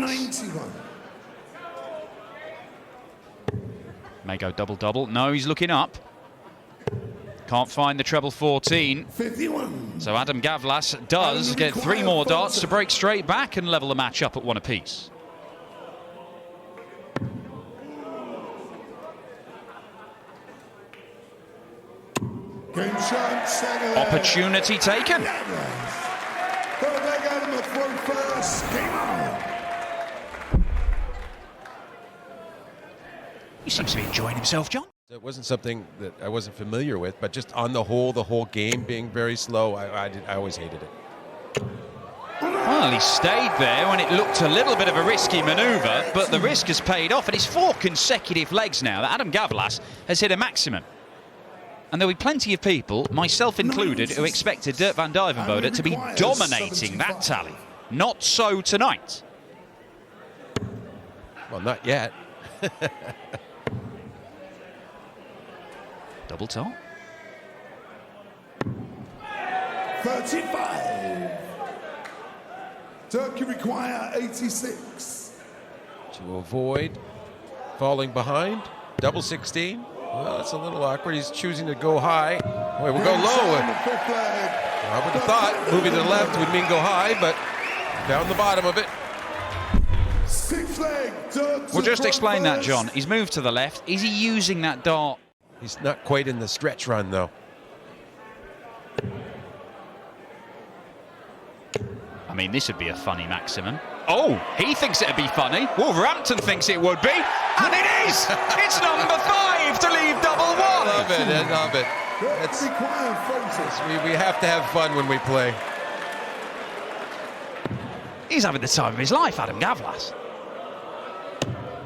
91. May go double-double. No, he's looking up. Can't find the treble 14. 51. So Adam Gavlas does get 3 more darts to break straight back and level the match up at 1 apiece. Opportunity taken. He seems to be enjoying himself, John. It wasn't something that I wasn't familiar with, but just on the whole game being very slow, I always hated it. Well, he stayed there when it looked a little bit of a risky manoeuvre, but the risk has paid off, and it's 4 consecutive legs now that Adam Gavlas has hit a maximum. And there'll be plenty of people, myself included, who expected Dirk van Dijvenbode to be dominating that tally. Not so tonight. Well, not yet. Double top. 35. Turkey require 86. To avoid falling behind. Double 16. Well, that's a little awkward. He's choosing to go high. Boy, we'll go low. I would have thought moving to the left would mean go high, but down the bottom of it. We'll just explain that, John. He's moved to the left. Is he using that dart? He's not quite in the stretch run, though. I mean, this would be a funny maximum. Oh, he thinks it'd be funny. Wolverhampton thinks it would be. And it is! It's number 5 to leave double 1. Love it, I love it. We have to have fun when we play. He's having the time of his life, Adam Gavlas.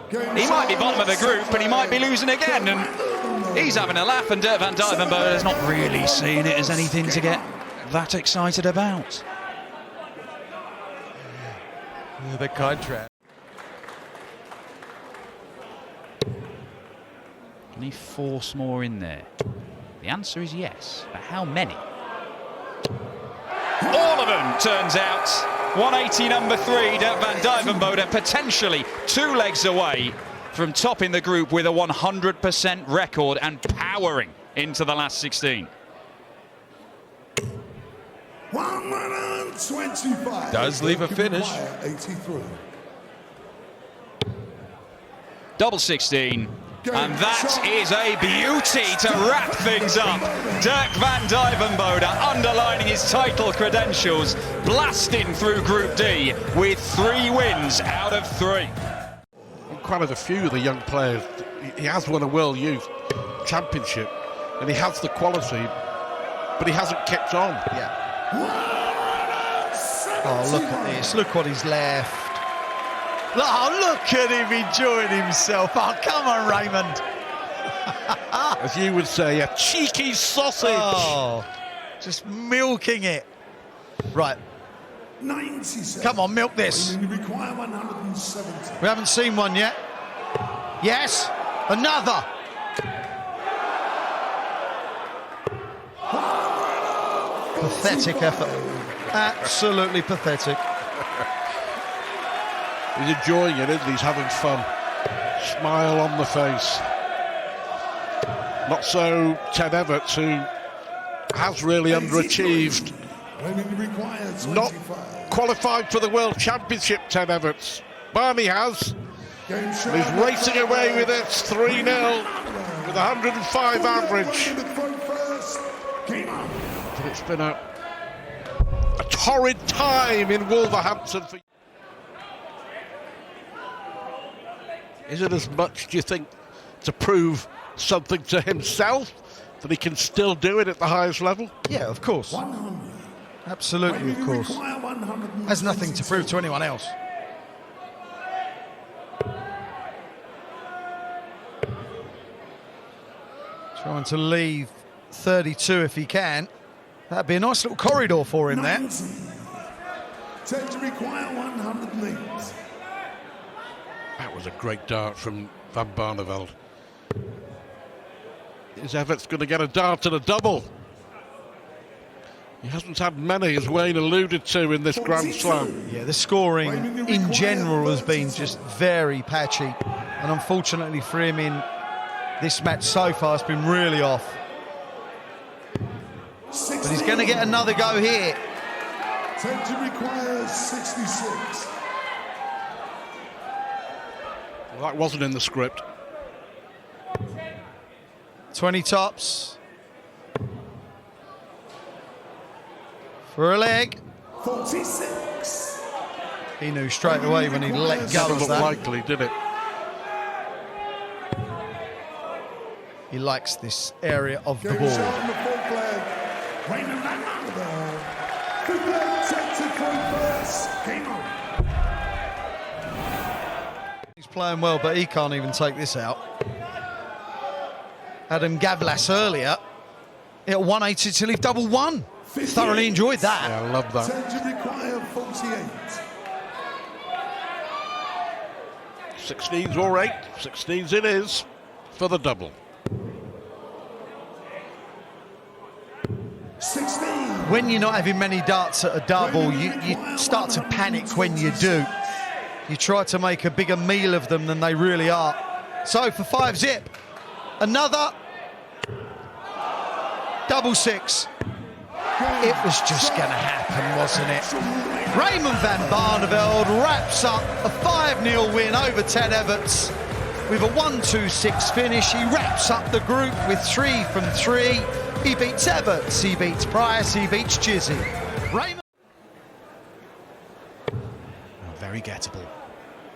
He might be bottom of the group, but he might be losing again. And he's having a laugh, and Dirk van Dijvenbode is not really seeing it as anything to get that excited about. The contrast. Can he force more in there? The answer is yes, but how many? All of them, turns out. 180 number 3, Dirk van Dijvenbode, potentially 2 legs away from topping the group with a 100% record and powering into the last 16. 125. Does leave a finish. 83. Double 16. And that is a beauty to wrap things up. Dirk van Dijvenbode underlining his title credentials, blasting through Group D with 3 wins out of 3. Quite a few of the young players. He has won a World Youth Championship, and he has the quality, but he hasn't kept on. Yeah. Oh, look at this. Look what he's left. Oh, look at him enjoying himself. Oh, come on, Raymond. As you would say, a cheeky sausage. Oh, just milking it. Right. 97. Come on, milk this. You require 170. We haven't seen one yet. Yes, another. Pathetic effort. Absolutely pathetic. He's enjoying it, isn't he? He's having fun. Smile on the face. Not so Ted Everts, who has really underachieved. Not qualified for the World Championship, Ted Everts. Barney has. He's racing away with it, 3-0, with 105 average. But it's been a torrid time in Wolverhampton. Is it as much, do you think, to prove something to himself, that he can still do it at the highest level? Yeah, of course. 100. Absolutely, of course. Has nothing to prove to anyone else. Trying to leave 32 if he can. That'd be a nice little corridor for him there. Said to require 108. That was a great dart from Van Barneveld. Is Everts going to get a dart and a double? He hasn't had many, as Wayne alluded to, in this Grand Slam. Yeah, the scoring in general has been just very patchy. And unfortunately for him in this match so far, it's been really off. But he's going to get another go here. Attention requires 66. Well, that wasn't in the script. 20 tops. For a leg. 46. He knew straight away when he let go Doesn't of look that. likely, did it? He likes this area of the Game ball. shot on the fourth leg. Raymond Van Marvel. Fifth leg, set to throw first. Game on. He's playing well, but he can't even take this out. Adam Gavlas earlier at 180 to leave double one. Thoroughly enjoyed that. Yeah, I love that. Attention require 48. 16s all right. 16s it is for the double. 16. When you're not having many darts at a double, you start to panic when you do. You try to make a bigger meal of them than they really are. So for 5-zip, another double six. It was just going to happen, wasn't it? Raymond van Barneveld wraps up a 5-0 win over Ted Everts with a 1-2-6 finish. He wraps up the group with 3 from 3. He beats Everts, he beats Price, he beats Chizzy. Raymond. Oh, very gettable.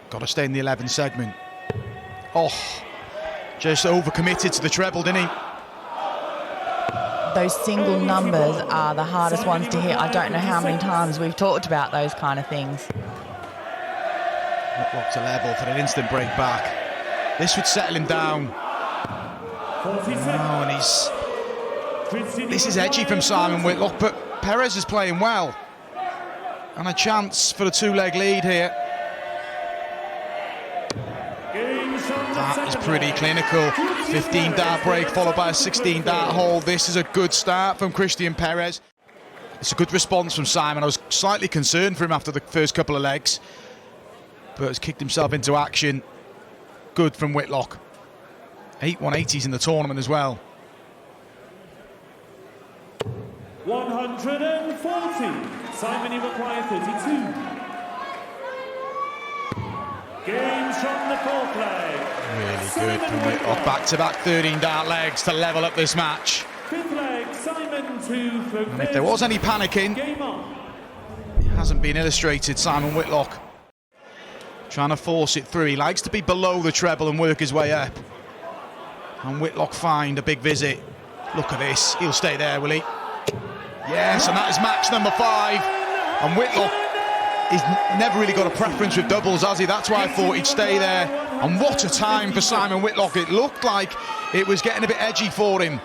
Got to stay in the 11 segment. Oh, just overcommitted to the treble, didn't he? Those single numbers are the hardest ones to hit. I don't know how many times we've talked about those kind of things. Whitlock to level for an instant break back. This would settle him down. Oh, and this is edgy from Simon Whitlock, but Perez is playing well. And a chance for a 2-leg lead here. That is pretty clinical. 15 dart break followed by a 16 dart hold. This is a good start from Christian Perez. It's a good response from Simon. I was slightly concerned for him after the first couple of legs, but has kicked himself into action. Good from Whitlock. 8 180s in the tournament as well. 140. Simon, you require 32. Games from the fourth leg. Really good from Whitlock. Back-to-back 13 dart legs to level up this match. Fifth leg, Simon 2 for And if there was any panicking, Game on. it hasn't been illustrated. Simon Whitlock trying to force it through. He likes to be below the treble and work his way up. And Whitlock find a big visit. Look at this. He'll stay there, will he? Yes, and that is match number 5. And Whitlock, he's never really got a preference with doubles, has he? That's why I thought he'd stay there. And what a time for Simon Whitlock. It looked like it was getting a bit edgy for him.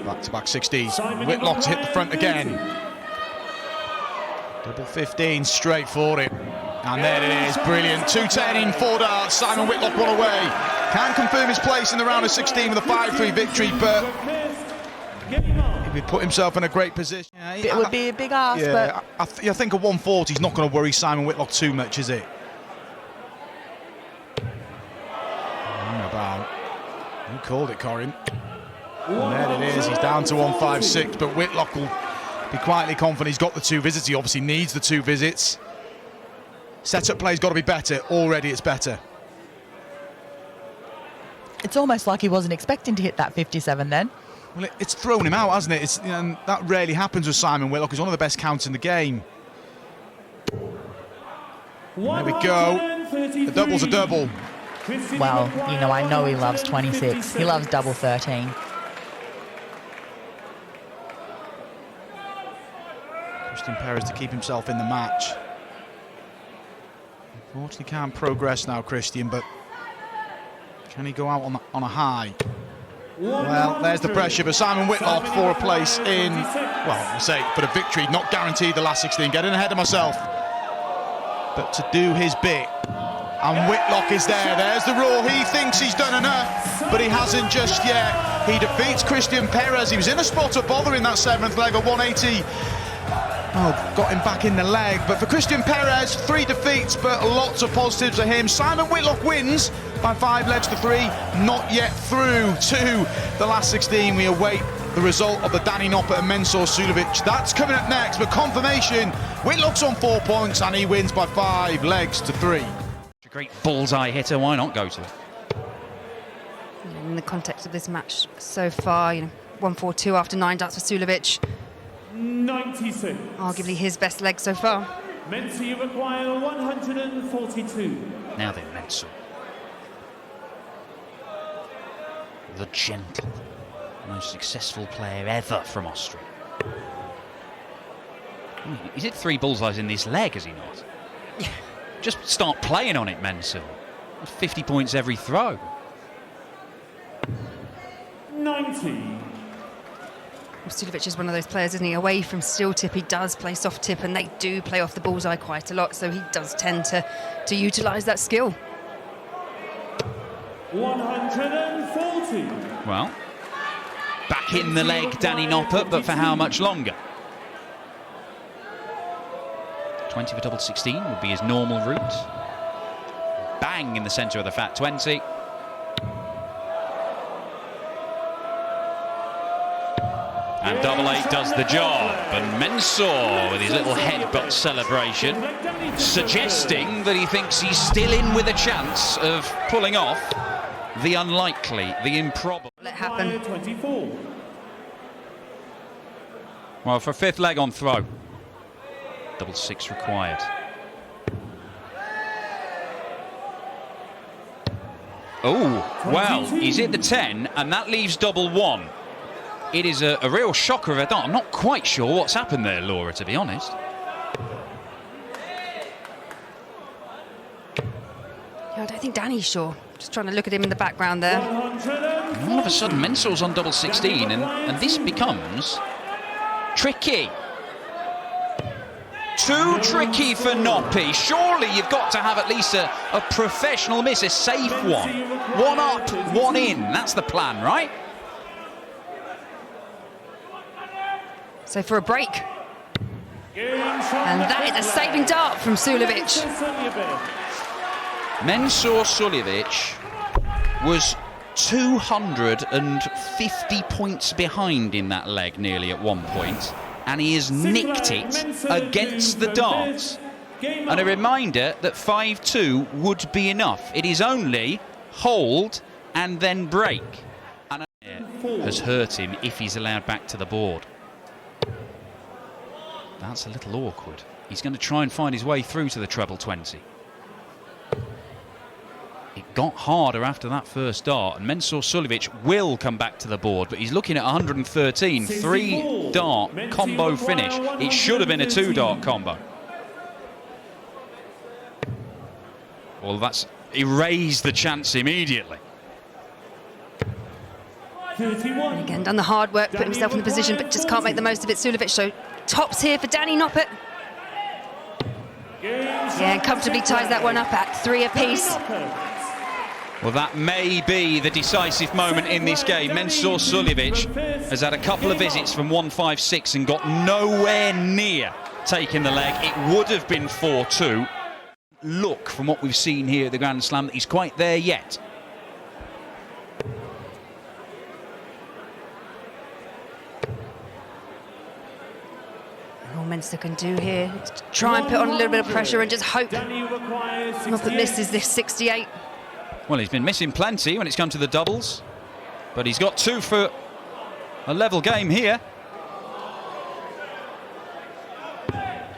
Back-to-back 60s. Whitlock's hit the front again. Double 15 straight for it. And there it is, brilliant. 210 in 4 darts. Simon Whitlock one away. Can confirm his place in the round of 16 with a 5-3 victory, but he would put himself in a great position. It would be a big ask, Yeah, but I think a 140 is not going to worry Simon Whitlock too much, is it? Hang about. You called it, Corin. And there it is, he's down to 156, but Whitlock will be quietly confident he's got the 2 visits. He obviously needs the 2 visits. Setup play's got to be better. Already it's better. it's almost like he wasn't expecting to hit that 57 then. Well, it's thrown him out, hasn't it? And that rarely happens with Simon Whitlock. He's one of the best counts in the game. There we go. The double's a double. Well, you know, I know he loves 26. He loves double 13. Christian Perez to keep himself in the match. Unfortunately can't progress now, Christian, but can he go out on a high? Well, there's the pressure, but Simon Whitlock for a place in, well, I say for the victory, not guaranteed the last 16, getting ahead of myself. But to do his bit, and Whitlock is there. There's the roar. He thinks he's done enough, but he hasn't just yet. He defeats Christian Perez. He was in a spot of bother in that 7th leg at 180. Oh, got him back in the leg. But for Christian Perez, 3 defeats, but lots of positives for him. Simon Whitlock wins by 5 legs to 3. Not yet through to the last 16. We await the result of the Danny Noppert and Mensur Suljovic. That's coming up next, but confirmation, Whitlock's on 4 points and he wins by 5 legs to 3. A great bullseye hitter, why not go to it? In the context of this match so far, 1-4-2 after 9 darts for Suljovic. 96. Arguably his best leg so far. Mensur, you require 142. Now then, Mensur. The gentle, most successful player ever from Austria. He's hit 3 bullseyes in this leg, has he not? Yeah. Just start playing on it, Mensur. 50 points every throw. 90. Suljovic is one of those players, isn't he? Away from steel tip, he does play soft tip, and they do play off the bullseye quite a lot, so he does tend to utilise that skill. 140. Well, back in the leg, Danny Noppert, but for how much longer? 20 for double 16 would be his normal route. Bang in the centre of the fat 20. And double 8 does the job. And Mensur with his little headbutt celebration, suggesting that he thinks he's still in with a chance of pulling off the unlikely, the improbable. Let it happen. 24. Well, for 5th leg on throw, double 6 required. Oh, well, he's hit the 10, and that leaves double 1. It is a real shocker of a dart. I'm not quite sure what's happened there, Laura, to be honest. Yeah, I don't think Danny's sure. Just trying to look at him in the background there. And all of a sudden, Mensur's on double 16, and this becomes tricky. Too tricky for Noppy. Surely you've got to have at least a professional miss, a safe one. 1 up, 1 in. That's the plan, right? So for a break. And that is a saving dart from Suljovic. Mensur Suljovic was 250 points behind in that leg nearly at one point, and he has nicked it against the darts. And a reminder that 5-2 would be enough. It is only hold and then break. And it has hurt him if he's allowed back to the board. That's a little awkward. He's going to try and find his way through to the treble 20. It got harder after that first dart, and Mensur Suljovic will come back to the board, but he's looking at 113, 3-dart combo finish. It should have been a 2-dart combo. Well, that's erased the chance immediately. 31. Again, done the hard work, put himself in the position, but just can't make the most of it. Suljovic, so tops here for Danny Noppert. Yeah, and comfortably ties that one up at 3 apiece. Well, that may be the decisive moment in this game. Mensur Suljovic has had a couple of visits from 156 and got nowhere near taking the leg. It would have been 4-2. Look, from what we've seen here at the Grand Slam, that he's quite there yet. All Mensur can do here is try and put on a little bit of pressure and just hope Noppert misses this 68. Well, he's been missing plenty when it's come to the doubles, but he's got 2 for a level game here.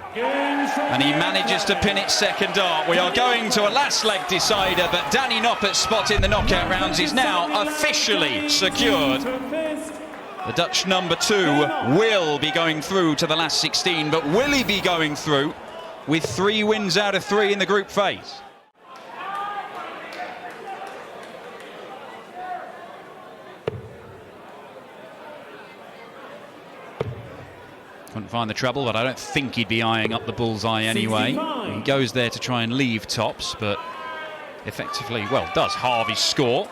And he manages to pin it second dart. We are going to a last leg decider, but Danny Noppert's spot in the knockout rounds is now officially secured. The Dutch number 2 will be going through to the last 16, but will he be going through with 3 wins out of 3 in the group phase? Couldn't find the treble, but I don't think he'd be eyeing up the bullseye anyway. 65. He goes there to try and leave tops, but effectively, well, does halve his score.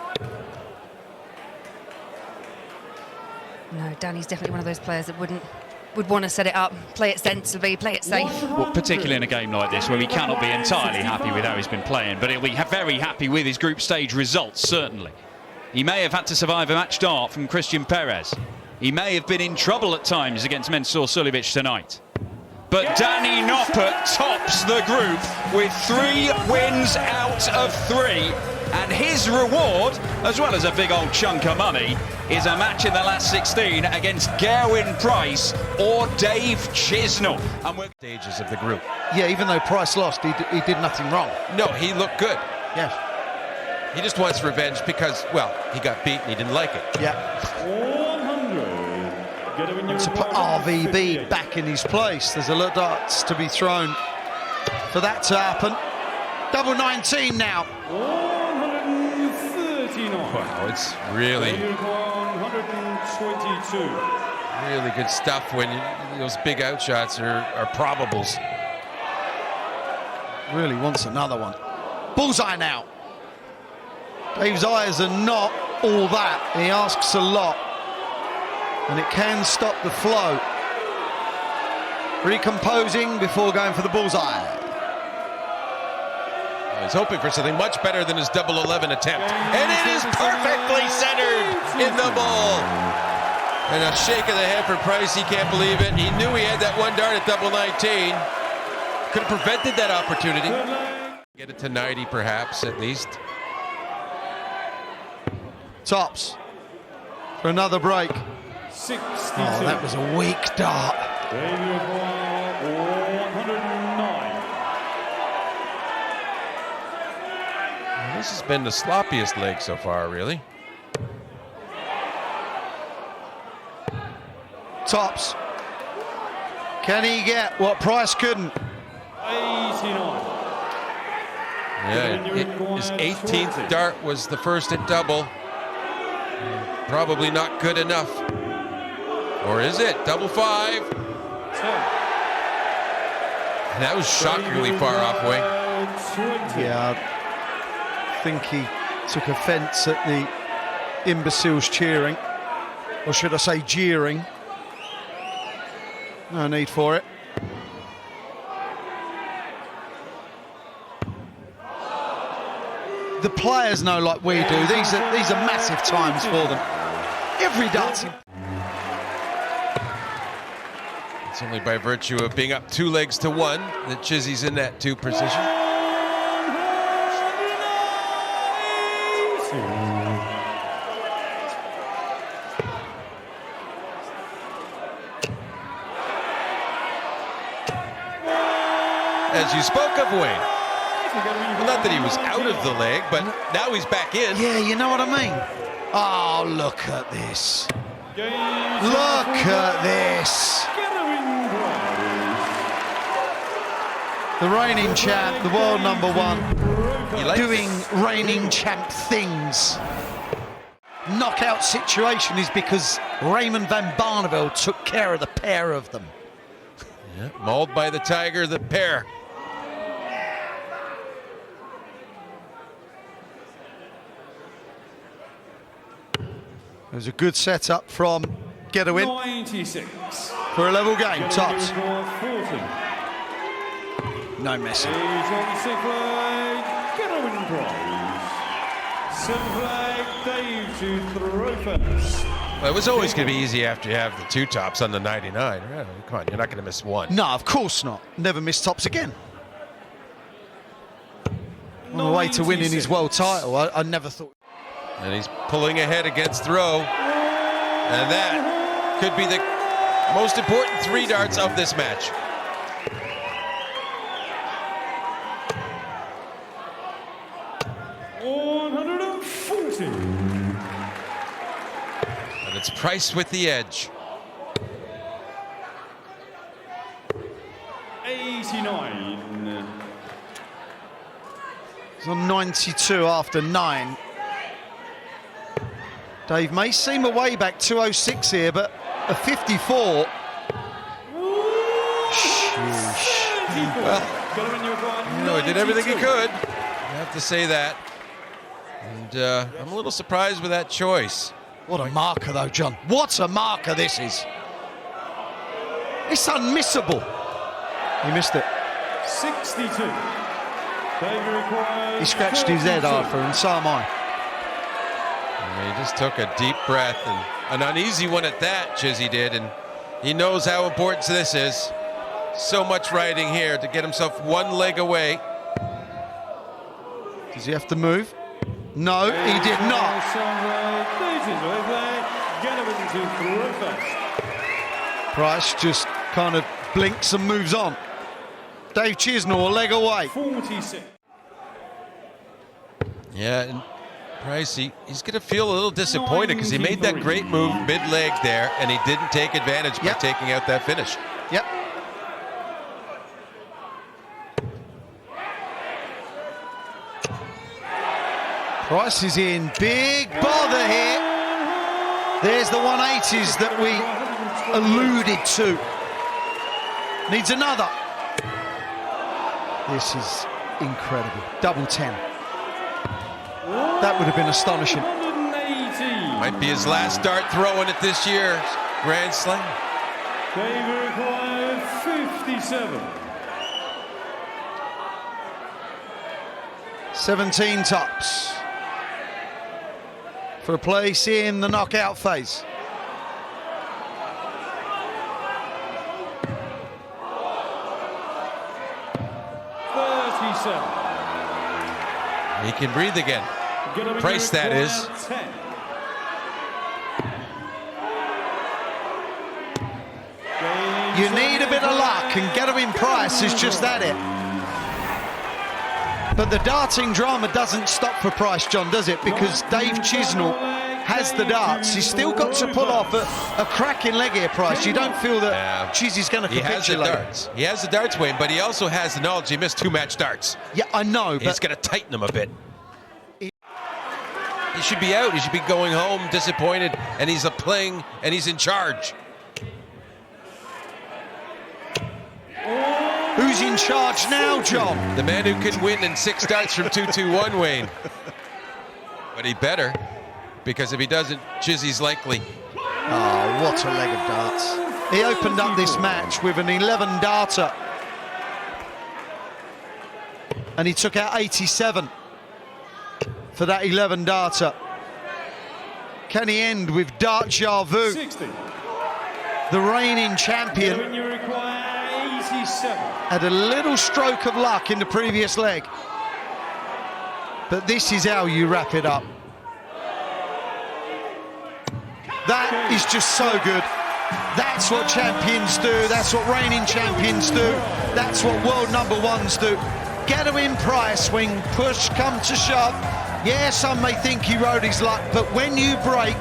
No, Danny's definitely one of those players that would want to set it up, play it sensibly, play it safe. Well, particularly in a game like this where we cannot be entirely happy with how he's been playing, but he'll be very happy with his group stage results, certainly. He may have had to survive a match start from Christian Perez. He may have been in trouble at times against Mensur Suljovic tonight. But Danny Noppert tops the group with 3 wins out of 3. And his reward, as well as a big old chunk of money, is a match in the last 16 against Gerwyn Price or Dave Chisnell. And we're Stages of the group. Yeah, even though Price lost, he did nothing wrong. No, he looked good. Yes. He just wants revenge because, well, he got beat and he didn't like it. Yeah. 100. To put RVB back in his place, there's a lot darts to be thrown for that to happen. Double 19 now. 139. Wow, it's really, 122. really good stuff when those big outshots are probables. Really wants another one. Bullseye now. Dave's eyes are not all that. He asks a lot. And it can stop the flow. Recomposing before going for the bullseye. He's hoping for something much better than his double 11 attempt. And it is perfectly centered in the ball. And a shake of the head for Price. He can't believe it. He knew he had that one dart at double 19. Could have prevented that opportunity. Get it to 90 perhaps, at least. Tops for another break. 62. Oh, that was a weak dart. 109. This has been the sloppiest leg so far, really. Tops. Can he get what Price couldn't? 89. Yeah, his 18th dart was the first at double. Probably not good enough. Or is it? Double 5. 10. And that was shockingly far off way. 20. Yeah, I think he took offence at the imbeciles cheering. Or should I say jeering. No need for it. The players know like we do. These are massive times for them. Every dance. It's only by virtue of being up 2 legs to 1 that Chizzy's in that 2 position. As you spoke of, Wayne. Well, not that he was out of the leg, but now he's back in. Yeah, you know what I mean? Oh, look at this. Look at this. The reigning champ, the world number 1, doing reigning champ things. Knockout situation is because Raymond van Barneveld took care of the pair of them. Yeah, mauled by the Tiger, the pair. It was a good setup from Gerwyn 96. for a level game. Tops. 40. No messing. He's on the 6th flag. Gerwyn Price. 7th flag. Dave to throw first. Well, it was always going to be easy after you have the 2 tops on the 99. Yeah, come on, you're not going to miss 1. No, of course not. Never miss tops again. On the way to winning his world title, I never thought. And he's pulling ahead against throw. And that could be the most important 3 darts of this match. And it's Price with the edge. 89. He's on 92 after 9. Dave may seem a way back 206 here, but a 54. Well, he did everything he could. I have to say that. And I'm a little surprised with that choice. What a marker, though, John. What a marker this is. It's unmissable. He missed it. 62. He scratched his head, Arthur, and so am I. He just took a deep breath, and an uneasy one at that, Chizzy did, and he knows how important this is. So much riding here to get himself one leg away. Does he have to move? No, he did not. Price just kind of blinks and moves on. Dave Chisnall a leg away. 46. Yeah, and Price, he's going to feel a little disappointed because he made that great move mid-leg there, and he didn't take advantage by taking out that finish. Yep. Price is in big bother here. There's the 180s that we alluded to. Needs another. This is incredible. Double 10. That would have been astonishing. Might be his last start throwing it this year. Grand Slam. They require 57. 17 tops for a place in the knockout phase. He can breathe again. Price, that is. 10. You need a bit of luck, and Getaway Price is just at it. But the darting drama doesn't stop for Price, John, does it? Because Dave Chisnall has the darts. He's still got to pull off a cracking leg here, Price. You don't feel that Chizzy's going to capitulate. He has the darts. He has the darts, Wayne, but he also has the knowledge he missed 2 match darts. Yeah, I know, but he's going to tighten them a bit. He should be out. He should be going home disappointed, and he's playing, and he's in charge. Who's in charge now, John? The man who can win in 6 darts from 2-2-1, Wayne. But he better, because if he doesn't, Chizzy's likely. Oh, what a leg of darts. He opened up this match with an 11-darter. And he took out 87 for that 11-darter. Can he end with Dart Cazoo? 60. The reigning champion You require 87. had a little stroke of luck in the previous leg. But this is how you wrap it up. That is just so good. That's what champions do. That's what reigning champions do. That's what world number ones do. Getaway Price, when push comes to shove. Yeah, some may think he rode his luck, but when you break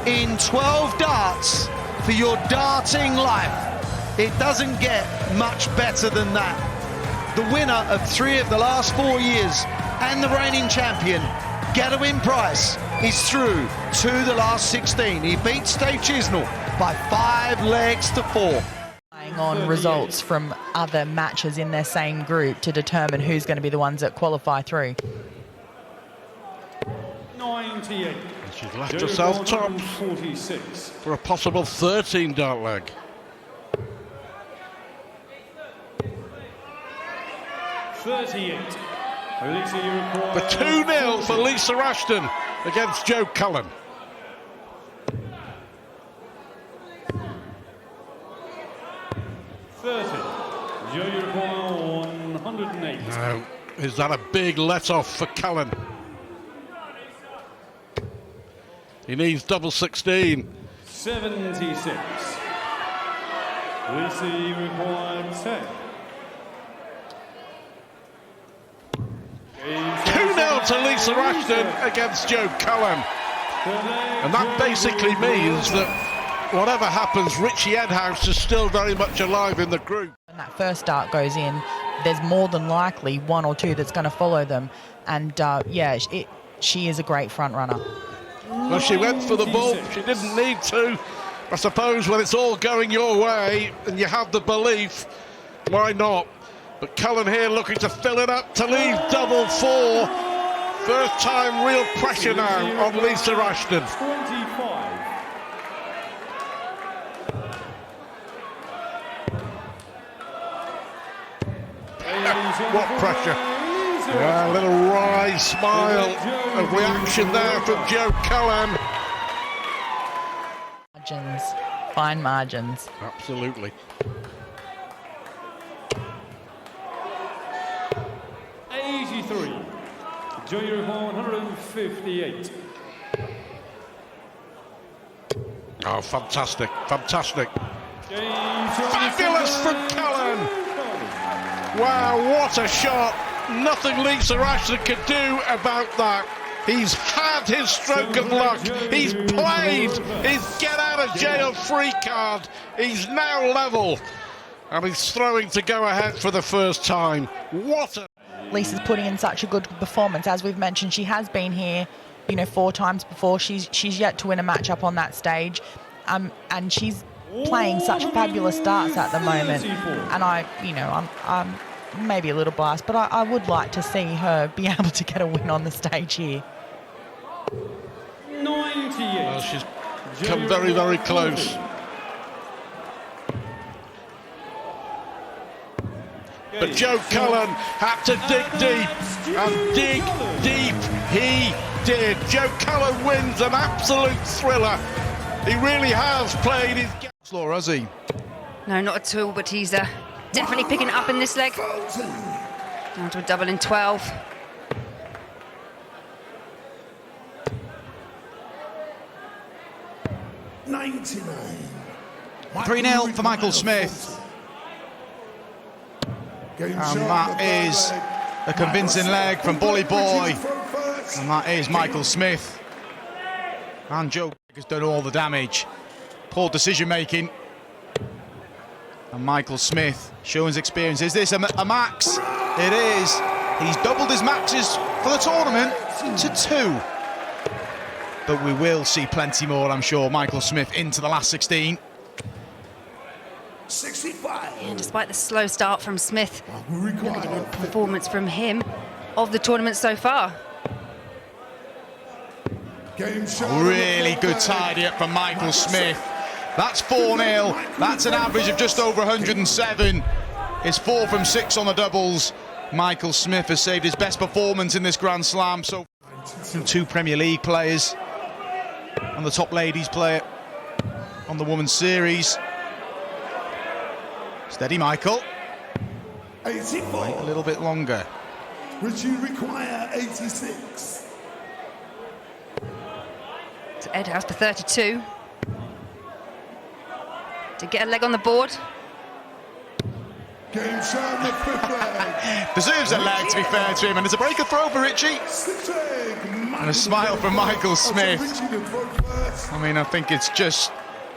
in 12 darts for your darting life, it doesn't get much better than that. The winner of 3 of the last 4 years and the reigning champion, Getaway Price, is through to the last 16. He beats Dave Chisnall by 5 legs to 4. On results from other matches in their same group to determine who's going to be the ones that qualify through. 98. She's left herself top 46. for a possible 13-dart leg. For 2-0 for Lisa Ashton against Joe Cullen. Joe, you require 108. Now, is that a big let-off for Cullen? He needs double 16. 76. Lisa required 10. 2-0 to Lisa Ashton against Joe Cullen. And that basically means that whatever happens, Richie Edhouse is still very much alive in the group. When that first dart goes in, there's more than likely 1 or 2 that's going to follow them. And yeah, she is a great front runner. Well, she went for the ball. She didn't need to. I suppose when it's all going your way and you have the belief, why not? But Cullen here looking to fill it up to leave double 4. First time real pressure now on Lisa Ashton. 25. What pressure. Yeah, a little wry smile of reaction there from Joe Cullen. Margins, fine margins. Absolutely. Junior 158. Oh, fantastic, fantastic. Fabulous from Cullen. Wow, what a shot. Nothing Lisa Ashton could do about that. He's had his stroke of luck. He's played his get out of jail free card. He's now level. And he's throwing to go ahead for the first time. What a... Lisa's putting in such a good performance. As we've mentioned, she has been here, you know, 4 times before. She's yet to win a match up on that stage. And she's playing such fabulous darts at the moment. And I'm maybe a little biased, but I would like to see her be able to get a win on the stage here. 98. Well, she's come very, very close. But Joe Cullen had to dig deep, and dig deep he did. Joe Cullen wins an absolute thriller. He really has played his game. Floor, has he? No, not at all, but he's definitely picking it up in this leg. Down to a double in 12. $99. 3-0 for Michael Smith. And that is a convincing leg from Bully Boy. And that is Michael Smith. And Joe has done all the damage. Poor decision making. And Michael Smith showing his experience. Is this a max? It is. He's doubled his maxes for the tournament to 2. But we will see plenty more, I'm sure. Michael Smith into the last 16. 65. Yeah, despite the slow start from Smith, look at the good performance from him of the tournament so far. Really good tidy up from Michael Smith. That's 4-0. That's an average of just over 107. It's 4 from 6 on the doubles. Michael Smith has saved his best performance in this Grand Slam. So 2 Premier League players and the top ladies player on the Women's Series. Steady, Michael. 84. Wait a little bit longer. Which you require 86. To Edhouse to 32. To get a leg on the board. Game show the 5th leg. Deserves a leg, to be fair to him. And there's a breaker throw for Richie. And a smile from Michael Smith. I mean, I think it's just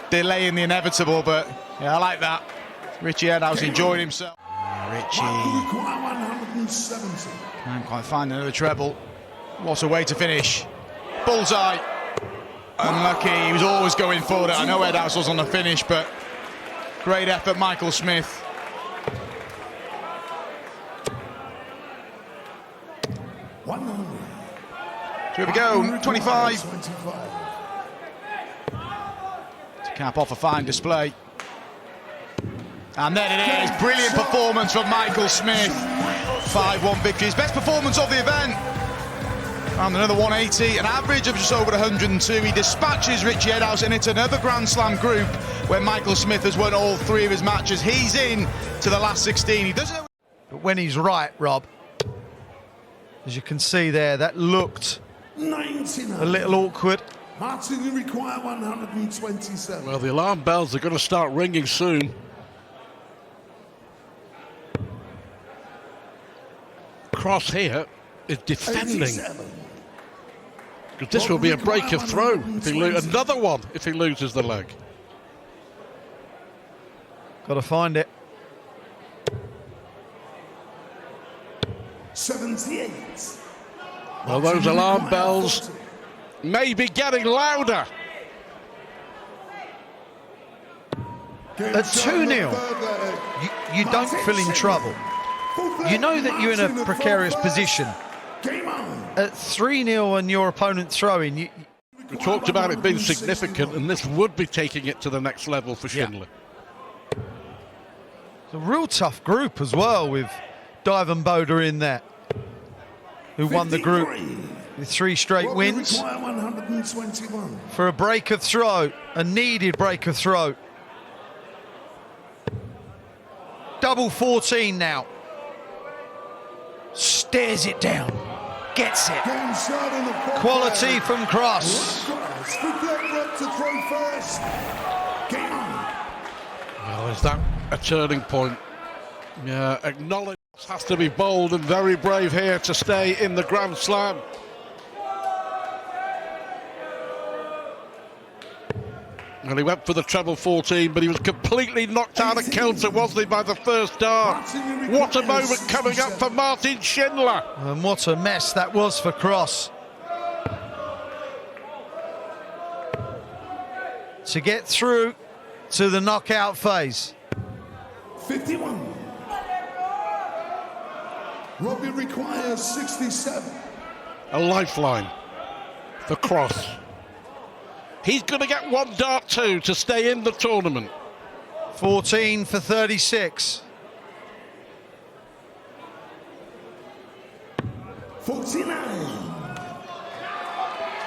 delaying the inevitable, but yeah, I like that. Richie Edhouse enjoying himself. Richie can't quite find another treble. What a way to finish. Bullseye. Unlucky, he was always going for it. I know Edhouse was on the finish, but great effort, Michael Smith. Here we go, 25. To cap off a fine display. And then it is, brilliant performance from Michael Smith. 5-1 victory, his best performance of the event. And another 180, an average of just over 102. He dispatches Richie Edhouse, and it's another Grand Slam group where Michael Smith has won all 3 of his matches. He's in to the last 16. He doesn't know. But when he's right, Rob, as you can see there, that looked 99. a little awkward. Martin, you require 127. Well, the alarm bells are going to start ringing soon. Cross here is defending. 87. Because this will be a break of throw. If he another one if he loses the leg. Got to find it. 78. Well, those alarm bells may be getting louder. At 2-0, you don't feel in trouble. You know that you're in a precarious position. Game on. At 3-0 and your opponent throwing, you We talked about it being significant, and this would be taking it to the next level for Schindler. it's a real tough group as well, with Dive and Boda in there, who won the group with 3 straight wins. 121. For a break of throw, a needed break of throw. Double 14 now. Stares it down. Gets it. Game shot in the fourth Quality leg. from Cross. Rob to throw first. Game on. Well, is that a turning point? Yeah, acknowledge has to be bold and very brave here to stay in the Grand Slam. And he went for the treble 14, but he was completely knocked out of kilter, wasn't he, by the first dart? What a moment coming up for Martin Schindler. And what a mess that was for Cross. To get through to the knockout phase. 51. Robbie requires 67. A lifeline for Cross. He's going to get 1 dart too to stay in the tournament. 14 for 36. 49.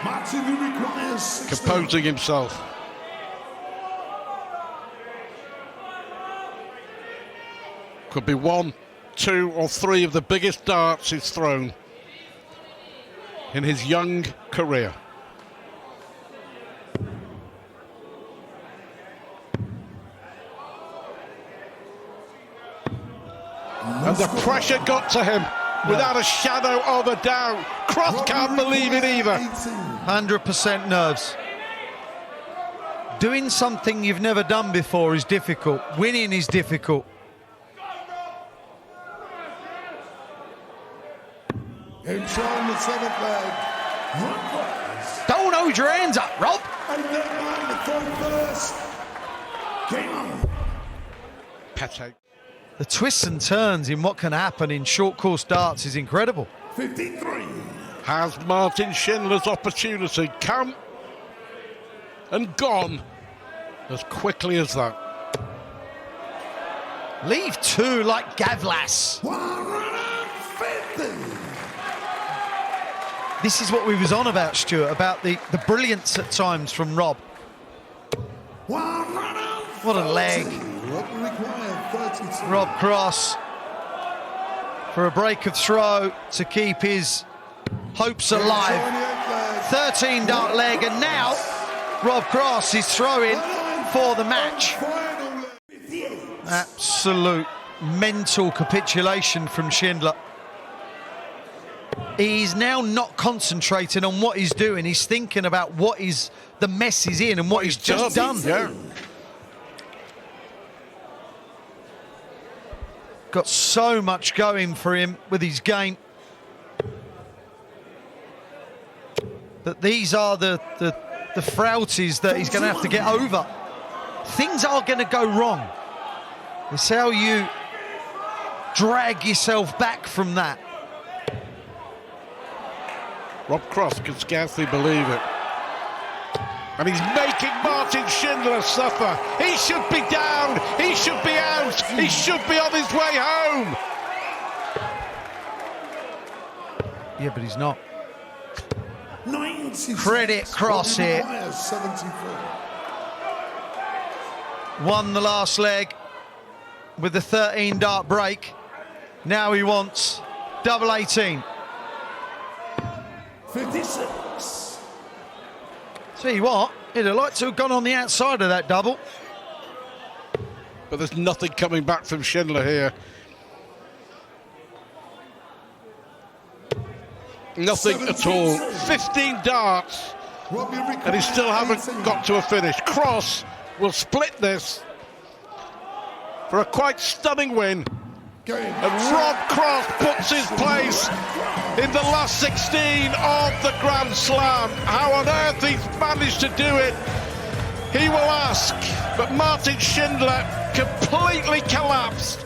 Martin requires 60. Composing himself. Could be 1, 2 or 3 of the biggest darts he's thrown in his young career. And the pressure got to him without a shadow of a doubt. Cross can't believe it either. 100% nerves. Doing something you've never done before is difficult. Winning is difficult. Game shot in the 7th leg. Don't hold your hands up, Rob. And then on the throw first. Game on. Pete. The twists and turns in what can happen in short course darts is incredible. 53. Has Martin Schindler's opportunity come and gone as quickly as that? Leave 2 like Gavlas. 150. This is what we was on about, Stuart, about the brilliance at times from Rob. 150. What a leg. Robbie required 32. Rob Cross for a break of throw to keep his hopes alive. 13 dart leg, and now Rob Cross is throwing for the match. Absolute mental capitulation from Schindler. He's now not concentrating on what he's doing. He's thinking about what the mess he's in and what he's just done. Yeah. Got so much going for him with his game. But these are the frailties that he's going to have to get over. Things are going to go wrong. It's how you drag yourself back from that. Rob Cross can scarcely believe it. And he's making Martin Schindler suffer. He should be down. He should be out. He should be on his way home. Yeah, but he's not. 90. Credit Cross here. 74. Won the last leg with the 13 dart break. Now he wants double 18. 56. See what? He'd have liked to have gone on the outside of that double. But there's nothing coming back from Schindler here. Nothing at all. 15 darts. And he still hasn't got to a finish. Cross will split this for a quite stunning win. And Rob Cross puts his place in the last 16 of the Grand Slam. How on earth he's managed to do it, he will ask. But Martin Schindler completely collapsed